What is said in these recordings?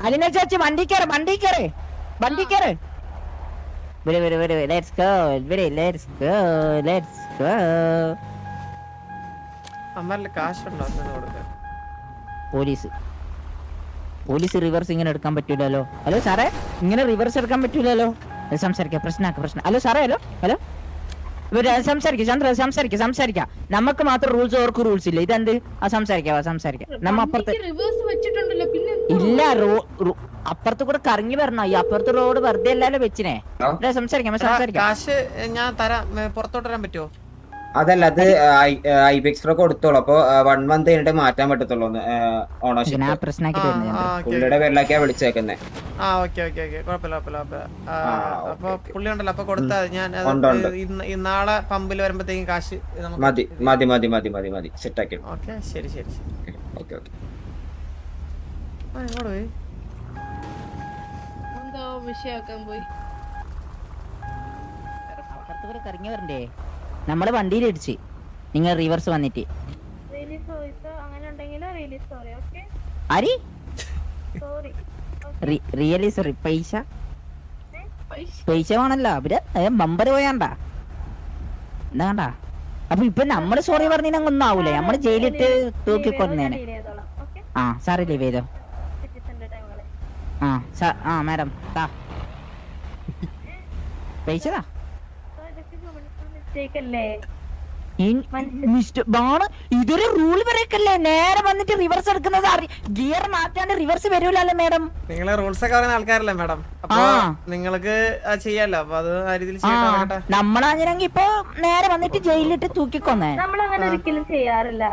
അലിന ചേച്ചി വണ്ടി കയറ് ലെറ്റ്സ് ഗോ അമ്മല്ലേ കാശുണ്ടോ അങ്ങനെ കൊടുക്കാൻ? പോലീസ് റിവേഴ്സ് ഇങ്ങനെ എടുക്കാൻ പറ്റൂലല്ലോ. ഹലോ സാറേ, ഇങ്ങനെ റിവേഴ്സ് എടുക്കാൻ പറ്റൂലല്ലോ. സംസാരിക്കാം, പ്രശ്നം. ഹലോ സാറേ, ഹലോ സംസാരിക്കാം. നമുക്ക് മാത്രം റൂൾസ്, ഓർക്ക് റൂൾസ് ഇല്ല. ഇതെന്ത്? സംസാരിക്കാം. നമ്മ അപ്പുറത്ത് ഇല്ല, അപ്പുറത്ത് കൂടെ കറങ്ങി വരണം. ഈ അപ്പുറത്ത് റോഡ് വെറുതെ അല്ലല്ലോ വെച്ചിനെ. സംസാരിക്കാം. കാശ് ഞാൻ തരാം, പുറത്തോട്ട് വരാൻ പറ്റുമോ? അതല്ല, അത് ഐബെക്സ് കൊടുത്തോളൂ. അപ്പൊ 1 മന്ത് കഴിഞ്ഞിട്ട് മാറ്റാൻ പറ്റത്തുള്ളൂ ഓണർഷിപ്പ്. പുള്ളിയുടെ പേരിലേക്കാ വിളിച്ചേക്കുന്നേ. കുഴപ്പമില്ല. അപ്പൊ പുള്ളി ഉണ്ടല്ലോ, അപ്പൊ കൊടുത്താ ഞാൻ നാളെ പമ്പിൽ വരുമ്പത്തേക്കും കാശ് മതി സെറ്റാക്കി. ഓക്കെ, ശരി. ഓക്കെ. അപ്പുറത്ത് കൂടെ കറങ്ങി വരണ്ടേ? നമ്മള് വണ്ടിയിലിടിച്ച് നിങ്ങൾ റിവേഴ്സ് വന്നിട്ട് റിയലി സോറി. പൈസ വേണല്ലോ അവര് ബമ്പർ പോയാണ്ട എന്താ കണ്ടാ. അപ്പൊ ഇപ്പൊ നമ്മള് സോറി പറഞ്ഞാൽ ഒന്നും ആവൂലേ? നമ്മള് ജയിലിട്ട് തൂക്കിക്കൊന്നേനെ. സാറ് ലീവ് ചെയ്തോ. മാഡം പൈസ ഇതൊരു റൂൾ വരെയൊക്കെയല്ലേ നേരെ വന്നിട്ട് റിവേഴ്സ് എടുക്കുന്നത്? ഗിയർ മാറ്റാണ്ട് റിവേഴ്സ് വരൂലല്ലോ മാഡം. നിങ്ങള് റൂൾസ് ഒക്കെ പറയുന്ന ആൾക്കാരല്ലേ മാഡം? അപ്പൊ നിങ്ങൾക്ക് ചെയ്യാലോ. അപ്പൊ അത് ആ രീതിയിൽ നമ്മളാണെങ്കിൽ ഇപ്പൊ നേരെ വന്നിട്ട് ജയിലിട്ട് തൂക്കിക്കൊന്നേ. നമ്മളങ്ങനെ ഒരിക്കലും ചെയ്യാറില്ല.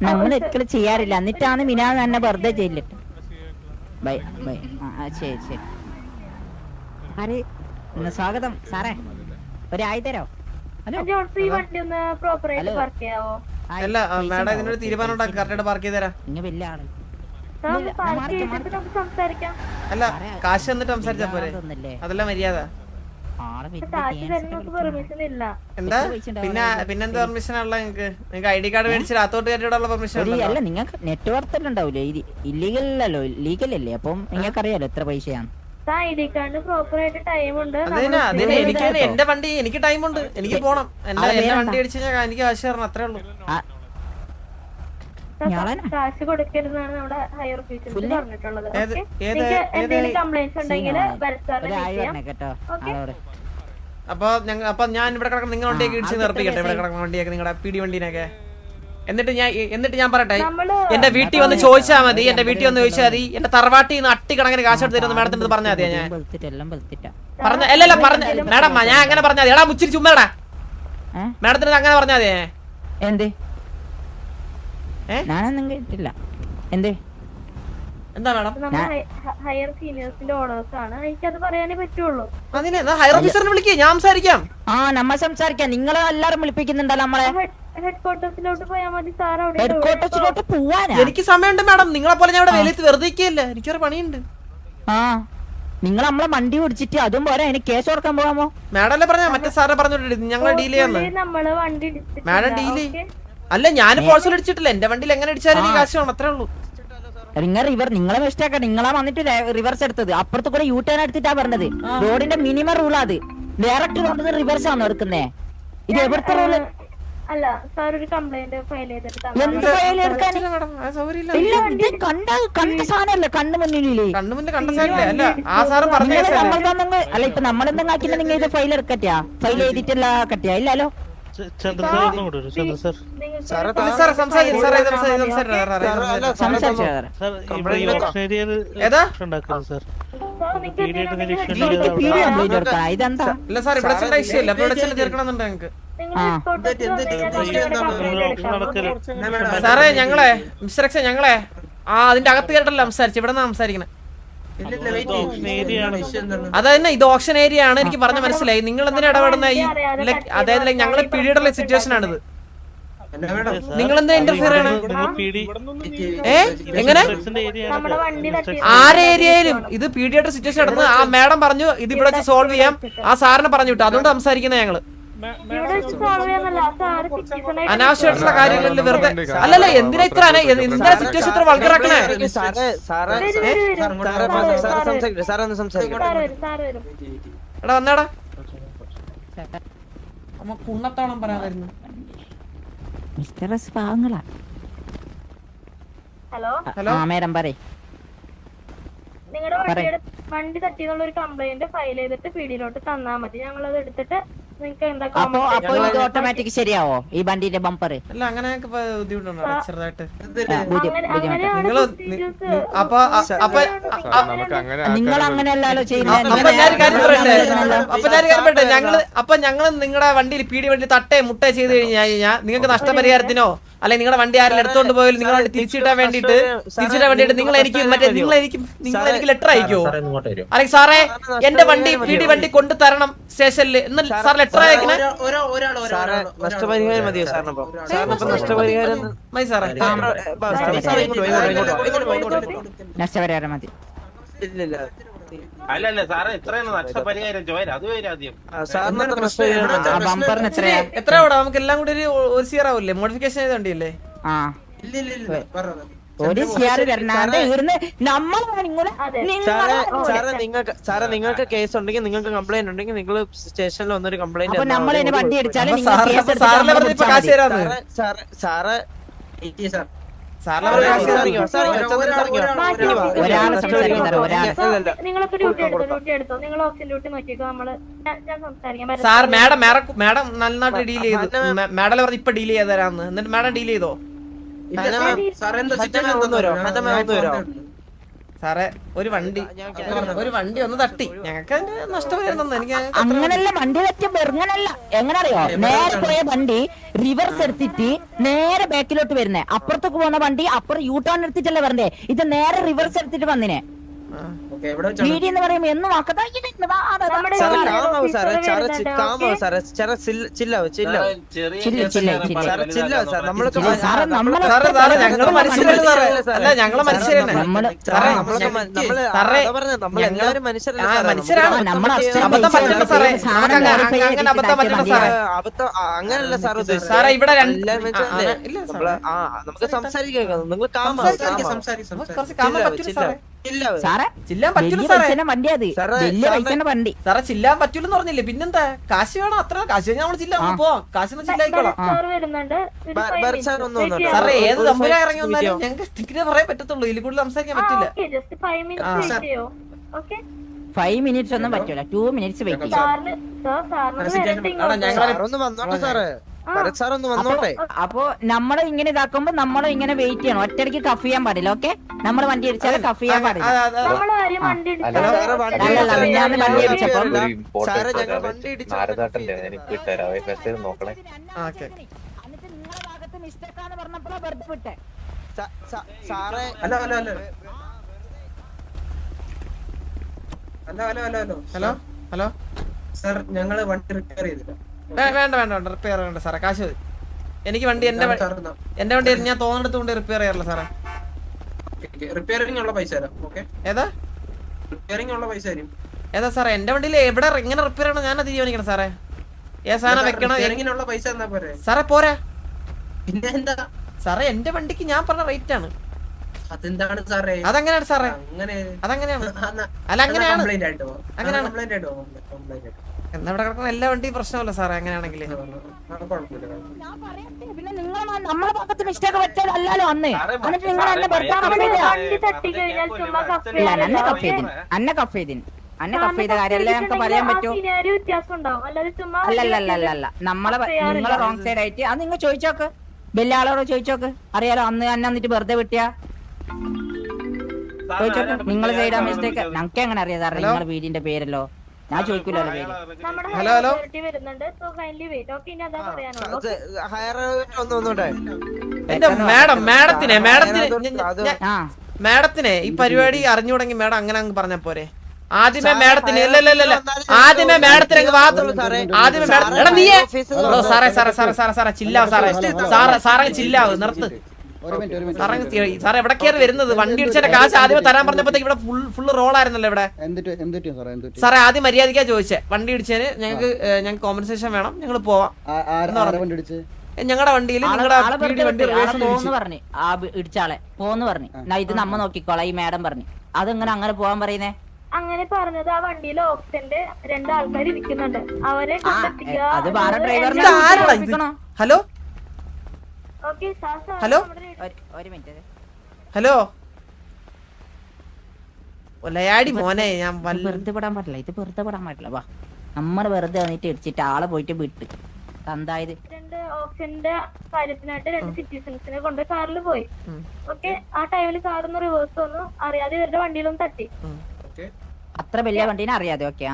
നമ്മളൊരിക്കലും ചെയ്യാറില്ല. എന്നിട്ടാണ് മിനാ തന്നെ വെറുതെ ജയിലിട്ട്. ബൈ. ശരി. സ്വാഗതം സാറേ. ഒരു 1000 തരോ? അല്ല മാഡം, ഇതിനൊരു തീരുമാനം ഉണ്ടാക്കി കറക്റ്റായിട്ട് പാർക്ക് ചെയ്ത് തരാം. അല്ല, കാശ് എന്നിട്ട് സംസാരിച്ചാ പോരെ? അതല്ല മര്യാദ. എന്താ പിന്നെന്താ പെർമിഷൻ ഉള്ള? നിങ്ങൾക്ക് ID കാർഡ് മേടിച്ചിട്ട് അത്തോട്ട് കയറ്റിയുള്ള പെർമിഷൻ അല്ല. നിങ്ങൾക്ക് നെറ്റ്വർക്ക് എല്ലാം ഉണ്ടാവൂലേ? ഇല്ലീഗൽ അല്ലല്ലോ, ലീഗൽ അല്ലേ? അപ്പം നിങ്ങൾക്ക് അറിയാലോ എത്ര പൈസയാണ്. എന്റെ വണ്ടി, എനിക്ക് ടൈമുണ്ട്, എനിക്ക് പോണം. എന്റെ വണ്ടി അടിച്ചു കഴിഞ്ഞാൽ എനിക്ക് കാശ് തരണം, അത്രേ ഉള്ളൂ. കാശ് കൊടുക്കരുതെന്നാണ് നമ്മുടെ ഹയർ ഓഫീസേഴ്സ് പറഞ്ഞിട്ടുള്ളത്. എന്തെങ്കിലും കംപ്ലൈന്റ്സ് ഉണ്ടെങ്കിൽ അപ്പൊ ഞാൻ ഇവിടെ കിടക്കുന്ന നിങ്ങളുടെ വണ്ടിയൊക്കെ ഇടിച്ച് നിർത്തിക്കട്ടെ? ഇവിടെ കിടക്കുന്ന വണ്ടിയൊക്കെ, നിങ്ങളുടെ പിടി വണ്ടീനൊക്കെ. എന്നിട്ട് ഞാൻ പറയട്ടെ, എന്റെ വീട്ടിൽ വന്ന് ചോദിച്ചാൽ മതി. എന്റെ എന്റെ തറവാട്ടിൽ നിന്ന് അട്ടിക്കണക്കിന് കാശ് എടുത്ത് തരുന്ന മാഡത്തിന്റെ പറഞ്ഞാൽ മതി. ഞാൻ പറഞ്ഞ മാഡം, ഞാൻ അങ്ങനെ പറഞ്ഞാൽ മതി. എടാ മുച്ചിരി ചുമ്മാടാ, മാഡത്തിന് അങ്ങനെ പറഞ്ഞാൽ മതി. എന്തേ ഞാനൊന്നും കേട്ടില്ല. എന്താ മാഡം? ഹയർ സീനിയേഴ്സിന്റെ ഓർഡേഴ്സ് ആണ്, എനിക്കത് പറയാനേ പറ്റുള്ളൂ. അതിനെ ഹയർ ഓഫീസറിനെ വിളിക്കുക, ഞാൻ സംസാരിക്കാം. നമ്മ സംസാരിക്കാം. നിങ്ങളെ എല്ലാരും വിളിപ്പിക്കുന്നുണ്ടല്ലോ നമ്മളെ. ഹെഡ്ക്വാർട്ടേഴ്സിലോട്ട് പോയാൽ മതി സാർ. ഹെഡ്ക്വാർട്ടേഴ്സിലോട്ട് പോവാനാ? എനിക്ക് സമയമുണ്ട് മാഡം. നിങ്ങളെ പോലെ ഞാൻ ഇവിടെ വെയിലത്ത് വെറുതെ ഇരിക്കുകയല്ല, എനിക്കൊരു പണിയുണ്ട്. നിങ്ങൾ നമ്മളെ വണ്ടി ഓടിച്ചിട്ട് അതും പോരാ എനിക്ക് കേസ് കൊടുക്കാൻ പോകാമോ? മാഡം അല്ലേ പറഞ്ഞ മറ്റേ സാറെ പറഞ്ഞോട്ട് ഞങ്ങൾ ഡീൽ ചെയ്യാന്ന്. മാഡം ഡീല് അല്ല, ഞാൻ ഫോഴ്സിൽ അടിച്ചിട്ടില്ല. എന്റെ വണ്ടിയിൽ എങ്ങനെ അടിച്ചാലും എനിക്ക് കാശ് വേണം, അത്രേ ഉള്ളൂ. നിങ്ങളെ മിസ്റ്റേക്കാ. നിങ്ങളാ വന്നിട്ട് റിവേഴ്സ് എടുത്തത്. അപ്പുറത്ത് കൂടെ യു ടേൺ എടുത്തിട്ടാ പറഞ്ഞത്. റോഡിന്റെ മിനിമം റൂൾ അത്. ഡയറക്റ്റ് റോഡിന് റിവേഴ്സ് ആണോ എടുക്കുന്നേ? ഇത് എവിടുത്തെ റൂള്? അല്ല സാർ, ഒരു കംപ്ലൈന്റ് ഫയൽ ചെയ്തിട്ട് കണ്ട സാധനല്ലേ കണ്ണു മുന്നിലേ? അല്ല, ഇപ്പൊ നമ്മളെന്തെങ്കിലും ആക്കില്ല. നിങ്ങൾ ഇത് ഫയൽ എടുക്കറ്റാ? ഫയൽ ചെയ്തിട്ടല്ല കട്ടിയാ? ഇല്ലല്ലോ. ഇതെന്താ? സാറേ ഞങ്ങളെ അതിന്റെ അകത്ത് കേട്ടല്ലോ സംസാരിച്ചു. ഇവിടെ നിന്ന് സംസാരിക്കണേ. അതന്നെ, ഇത് ഓപ്ഷൻ ഏരിയ ആണ്. എനിക്ക് പറഞ്ഞ മനസ്സിലായി. നിങ്ങൾ എന്തിനാ ഇടപെടുന്ന? അതായത് ഞങ്ങള് പിടിയുടെ സിറ്റുവേഷൻ ആണിത്. നിങ്ങൾ എന്താ ഇന്റർഫിയർ ചെയ്യണേ? എങ്ങനെ? ആരെ ഏരിയയിലും ഇത് പീഡിയാട്രിക് സിറ്റുവേഷൻ നടന്ന് ആ മാഡം പറഞ്ഞു ഇത് ഇവിടെ വെച്ച് സോൾവ് ചെയ്യാം. ആ സാറിനെ പറഞ്ഞു വിട്ടു. അതുകൊണ്ട് സംസാരിക്കുന്ന ഞങ്ങള്. ഇവിടെ വെച്ച് സോൾവ് ചെയ്യാന്നല്ല സാറ് സിറ്റിസൺ ആയിട്ട് അനാവശ്യമായിട്ടുള്ള കാര്യങ്ങളിൽ വെറുതെ അല്ലല്ല എന്തിനാ ഇത്ര എന്താ സിറ്റുവേഷൻ ഇത്ര വളർത്തിറാക്കണേ സാറ് വരും എടാ വന്നേടാ അമ്മ കുണ്ണത്താളം പറയാമായിരുന്നു മിസ്റ്റർ എസ് പാവങ്ങളാ. ഹലോ മേഡം പറയ്. നിങ്ങളുടെ വണ്ടി തട്ടിന്നുള്ള ഒരു കംപ്ലൈന്റ് ഫയൽ ചെയ്തിട്ട് പീഡിയിലോട്ട് തന്നാ മതി, ഞങ്ങളത് എടുത്തിട്ട് നിങ്ങൾക്ക് എന്താ അപ്പൊ ഇത് ഓട്ടോമാറ്റിക് ശരിയാവോ ഈ വണ്ടിന്റെ ബമ്പർ? അല്ല അങ്ങനെയൊക്കെ ബുദ്ധിമുട്ടുണ്ടോ ചെറുതായിട്ട്? നിങ്ങൾ അങ്ങനെയല്ലോ ചെയ്യുന്നത്. അപ്പൊ ഞങ്ങള് നിങ്ങളുടെ വണ്ടിയിൽ പീടി വണ്ടി തട്ടേ മുട്ടേ ചെയ്ത് കഴിഞ്ഞാൽ നിങ്ങൾക്ക് നഷ്ടപരിഹാരത്തിനോ അല്ലെങ്കിൽ നിങ്ങളുടെ വണ്ടി ആരെങ്കിലും എടുത്തോണ്ട് പോയാലും നിങ്ങളുടെ വണ്ടി തിരിച്ചിട്ടാൻ വേണ്ടിട്ട് നിങ്ങൾ എനിക്ക് ലെറ്റർ അയക്കോ? അല്ലെങ്കിൽ സാറേ എന്റെ വണ്ടി പീടി വണ്ടി കൊണ്ടു തരണം സ്റ്റേഷനിൽ എന്ന് സാർ ലെറ്റർ അയക്കണേ. നഷ്ടപരിഹാരം മതിയോ സാറിനപ്പോ? നഷ്ടപരിഹാരം മതി സാറേ. നഷ്ടപരിഹാരം മതി. ഇല്ലില്ല അല്ലല്ല സാറേ എത്രയാണ് നഷ്ടപരിഹാരം ചോര അത് വരും ആദ്യം. സാറിന് നഷ്ടപരിഹാരം ബമ്പറിന് എത്രയാ? എത്ര കൂടെ നമുക്ക് എല്ലാം കൂടി ഒരു സിയർ ആവൂല്ലേ? മോഡിഫിക്കേഷൻ ചെയ്തോണ്ടില്ലേ? ആ ഒരു ഷിയർ വരണാണ്ട് ഇവിടുന്ന് സാറേ നിങ്ങൾക്ക് കേസ് ഉണ്ടെങ്കിൽ നിങ്ങൾക്ക് കംപ്ലൈന്റ് ഉണ്ടെങ്കിൽ നിങ്ങൾ സ്റ്റേഷനിൽ വന്നൊരു കംപ്ലൈന്റ് അപ്പൊ നമ്മൾ ഇതിന് വണ്ടി അടിച്ചാലും സാറ് നിങ്ങളൊക്കെ ഡ്യൂട്ടി എടുത്തോ, നിങ്ങൾ ഓപ്ഷൻ ഡ്യൂട്ടി നോക്കിക്കോ, ഞാൻ സംസാരിക്കാം. സാർ മാഡം നന്നായിട്ട് ഡീൽ ചെയ്തു. മാഡം പറഞ്ഞ ഇപ്പൊ ഡീൽ ചെയ്ത് തരാന്ന്. എന്നിട്ട് മാഡം ഡീൽ ചെയ്തോ? സാറേ ഒരു വണ്ടി ഒന്ന് തട്ടി ഞങ്ങൾക്ക് അതിന്റെ നഷ്ടപരിഹാരം തന്നു. എനിക്ക് അങ്ങനല്ല വണ്ടി പറ്റിയ വെറുങ്ങനല്ല. എങ്ങനെ അറിയോ? നേരെ പോയ വണ്ടി റിവേഴ്സ് എടുത്തിട്ട് നേരെ ബാക്കിലോട്ട് വരുന്നേ. അപ്പുറത്തേക്ക് പോകുന്ന വണ്ടി അപ്പുറം യൂ ടേൺ എടുത്തിട്ടല്ലേ വരണ്ടേ? ഇത് നേരെ റിവേഴ്സ് എടുത്തിട്ട് വന്നിനെ. വീഡിയോ എന്ന് പറയുമ്പോ എന്നും അങ്ങനല്ല സാറേ ഇവിടെ നമുക്ക് സംസാരിക്കാം. നിങ്ങൾ ചില്ലാൻ പറ്റൂലെന്ന് പറഞ്ഞില്ലേ? പിന്നെന്താ? കാശ് വേണം, അത്ര കാശ് നമ്മൾ ചില്ല പോവാം. കാശിന് ചില്ലായിക്കോളാം. സാറേ ഏത് തമ്പുരാ ഇറങ്ങി വന്നാലും ഞങ്ങൾക്ക് ടിക്കറ്റ് പറയാൻ പറ്റത്തുള്ളൂ. ഇതിൽ കൂടുതൽ സംസാരിക്കാൻ പറ്റില്ല. 5 മിനിറ്റ്സ് ഒന്നും പറ്റൂല. 2 മിനിറ്റ്സ് വെയിറ്റ് അപ്പൊ നമ്മള് ഇങ്ങനെ ഇതാക്കുമ്പോ നമ്മള് ഇങ്ങനെ വെയിറ്റ് ചെയ്യണം. ഒറ്റയ്ക്ക് കഫ് ചെയ്യാൻ പാടില്ല. ഓക്കെ, നമ്മള് വണ്ടി അടിച്ചാൽ കഫ് ചെയ്യാൻ പാടില്ല. വണ്ടി അടിച്ചപ്പം മിസ്റ്റേക്കാന്ന് പറഞ്ഞപ്പോഴാ വെറുതെ വിട്ടെ. ഹലോ ഹലോ സാർ ഞങ്ങള് വണ്ടി റിപ്പയർ ചെയ്തില്ല. വേണ്ട റിപ്പയർ വേണ്ട സാറേ. കാശ് മതി. എനിക്ക് വണ്ടി എന്റെ വണ്ടി ഞാൻ തോന്നിടത്ത് കൊണ്ട് റിപ്പയർ ചെയ്യാറില്ല സാറേ. റിപ്പയറിംഗ് ഉള്ള പൈസ തരാം. ഓക്കെ, ഏതാ റിപ്പയറിംഗ് ഉള്ള പൈസ തരും. ഏതാ സാറേ? എന്റെ വണ്ടിയിൽ എവിടെ എങ്ങനെ റിപ്പയർ ചെയ്യണം ഞാനത് തീരുമാനിക്കണം സാറേ. ഏ സാധനം വെക്കണം റിപ്പയറിംഗിനുള്ള പൈസ എന്നാ പോരെ സാറേ? പോരാ. പിന്നെ എന്താ സാറേ എന്റെ വണ്ടിക്ക് ഞാൻ പറഞ്ഞ റേറ്റ് ആണ്. അതെന്താണ് സാറേ? അതെങ്ങനെയാണ് സാറേ? അതങ്ങനെയാണ്. അല്ല അങ്ങനെയാണ്. എന്നാ ഇവിടെ കിടക്കുന്ന എല്ലാ വണ്ടിയും പ്രശ്നമല്ല സാറേ അങ്ങനെയാണെങ്കിൽ. പിന്നെ നിങ്ങൾ നമ്മളെ ഭാഗത്ത് മിസ്റ്റേക്ക് പറ്റാതല്ലോ അന്ന്. എന്നിട്ട് നിങ്ങൾ എന്നെ അന്നെ കഫ് ചെയ്ത കാര്യമല്ലേ ഞങ്ങൾക്ക് പറയാൻ പറ്റൂ? അല്ലല്ല നമ്മളെ നിങ്ങളെ റോങ് സൈഡ് ആയിട്ട് അത് നിങ്ങൾ ചോദിച്ചോക്ക്. വലിയ ആളോട് ചോദിച്ചോക്ക്, അറിയാലോ. അന്ന് എന്നെ വന്നിട്ട് വെറുതെ വിട്ടിയാ ചോദിച്ചോക്ക്. നിങ്ങൾ സൈഡാ മിസ്റ്റേക്ക് ഞങ്ങൾക്ക് എങ്ങനെ അറിയാം സാറേ? നിങ്ങളുടെ വീടിന്റെ പേരല്ലോ ഞാൻ ചോദിക്കൂലോ പേര്. ഹലോ എന്റെ മാഡത്തിനെ ഈ പരിപാടി അറിഞ്ഞു തുടങ്ങി മാഡം അങ്ങനെ അങ്ങ് പറഞ്ഞ പോരെ? ആദ്യമേ മാഡത്തിന് ആദ്യമേ മാഡത്തിന് സാറേ ചില്ലാവ് സാറേ ചില്ലാവ് നിർത്ത്. സാറേ എവിടെ കയറി വരുന്നത്? വണ്ടി ഇടിച്ചതിന്റെ കാശ് ആദ്യമേ തരാൻ പറഞ്ഞപ്പോഴത്തേക്ക് ഇവിടെ ഫുള്ള് റോളായിരുന്നല്ലോ ഇവിടെ. സാറേ ആദ്യം മര്യാദയ്ക്കാ ചോദിച്ചേ. വണ്ടി ഇടിച്ചതിന് ഞങ്ങൾക്ക് കോമ്പൻസേഷൻ വേണം, ഞങ്ങൾ പോവാം. ഞങ്ങളുടെ വണ്ടിയിൽ പറഞ്ഞു ആ ഇടിച്ചാളെ പോന്ന് പറഞ്ഞു. ഇത് നമ്മ നോക്കിക്കോളാം ഈ മാഡം പറഞ്ഞു. അതെങ്ങനെ അങ്ങനെ പോവാൻ പറയുന്നേ? അങ്ങനെ പറഞ്ഞത് ആ വണ്ടിയിൽ ഓക്സിജന്റെ 2 ആൾക്കാർ ഇരിക്കുന്നുണ്ട്, അവരെ അത് വേറെ ഡ്രൈവറിനെ. ഹലോ ഹലോ ഒരു മിനിറ്റ്. ഹലോ ഒലയാടി മോനെ, ഞാൻ വെറുതെ പെടാൻ പാടില്ല, ഇത് വെറുതെ പെടാൻ പാടില്ല. വാ നമ്മൾ വെറുതെ വന്നിട്ട് ഇടിച്ചിട്ട് ആളെ പോയിട്ട് വിട്ട് തന്തായത്. 2 ഓക്സിജന്റെ കാര്യത്തിനായിട്ട് 2 സിറ്റിസൺസിനെ കൊണ്ട് കാറിൽ പോയി. ഓക്കെ, ആ ടൈമിൽ കാറിന്ന് റിവേഴ്സ് വന്നു, അറിയാതെ ഇവരുടെ വണ്ടിയിലൊന്നും തട്ടി. അത്ര വലിയ വണ്ടീനെ അറിയാതെ. ഓക്കെ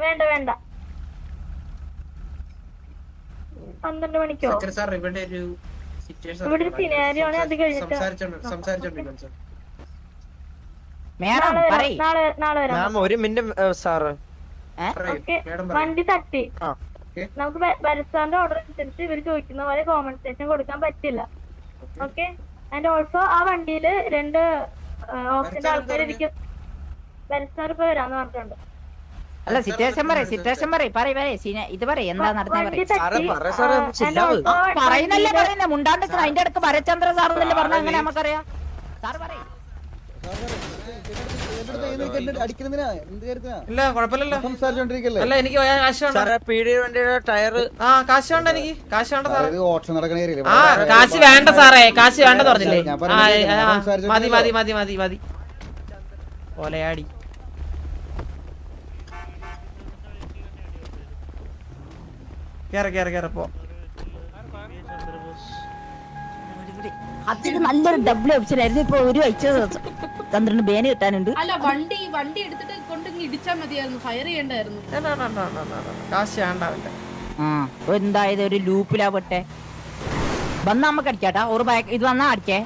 വേണ്ട വേണ്ട 12 മണിക്കോ ഇവിടെ ഒരു സിനാരിയോ ആണ്. അത് കഴിഞ്ഞിട്ട് നാളെ വരാം. ഒരു മിനിറ്റ് സാറ്. ഓക്കെ, വണ്ടി തട്ടി. നമുക്ക് ഭരത് ഓർഡർ അനുസരിച്ച് ഇവർ ചോദിക്കുന്ന പോലെ കോമ്പൻസേഷൻ കൊടുക്കാൻ പറ്റില്ല. ഓക്കെ, ആൻഡ് ഓൾസോ ആ വണ്ടിയില് 2 ഓക്സിജന്റെ ആൾക്കാർ ഇരിക്കും. ഭരത് സാർ ഇപ്പൊ വരാന്ന് പറഞ്ഞിട്ടുണ്ട്. അല്ല സിറ്റുവേഷൻ ഇത് പറ എന്താ നടന്നേ പറയുന്നല്ലേ പറയുന്നേ. മുണ്ടാണ്ട് അതിന്റെ അടുത്ത് ഭരചന്ദ്ര സാറെന്നല്ലേ പറഞ്ഞ, അങ്ങനെ നമുക്കറിയാം. സാറ് പറയും. ഇല്ല കുഴപ്പമില്ലല്ലോ. അല്ല എനിക്ക് കാശ് വേണ്ട, എനിക്ക് കാശ് വേണ്ട സാറേ. ആ കാശ് വേണ്ട സാറേ, കാശ് വേണ്ടെന്ന് പറഞ്ഞില്ലേ? മതി മതി മതി മതി മതി. ഒലയാടി കേറപ്പോ. അതിന് നല്ലൊരു ഡബിൾ ഓപ്ഷൻ ആയിരുന്നു. ഇപ്പൊ ഒരു അയച്ച 12 ബേന് കിട്ടാനുണ്ട്. അല്ല വണ്ടി എടുത്തിട്ട് കൊണ്ടിങ്ങ് ഇടിച്ചാൽ മതിയായിരുന്നു, ഫയർ ചെയ്യണ്ടായിരുന്നു. കാശ് വേണ്ടാവില്ല. എന്തായത് ഒരു ലൂപ്പിലാവട്ടെ. വന്നാ നമ്മക്ക് അടിക്കാട്ടാ. ഒരു ബാക്ക് ഇത് വന്നാ അടിക്കേ.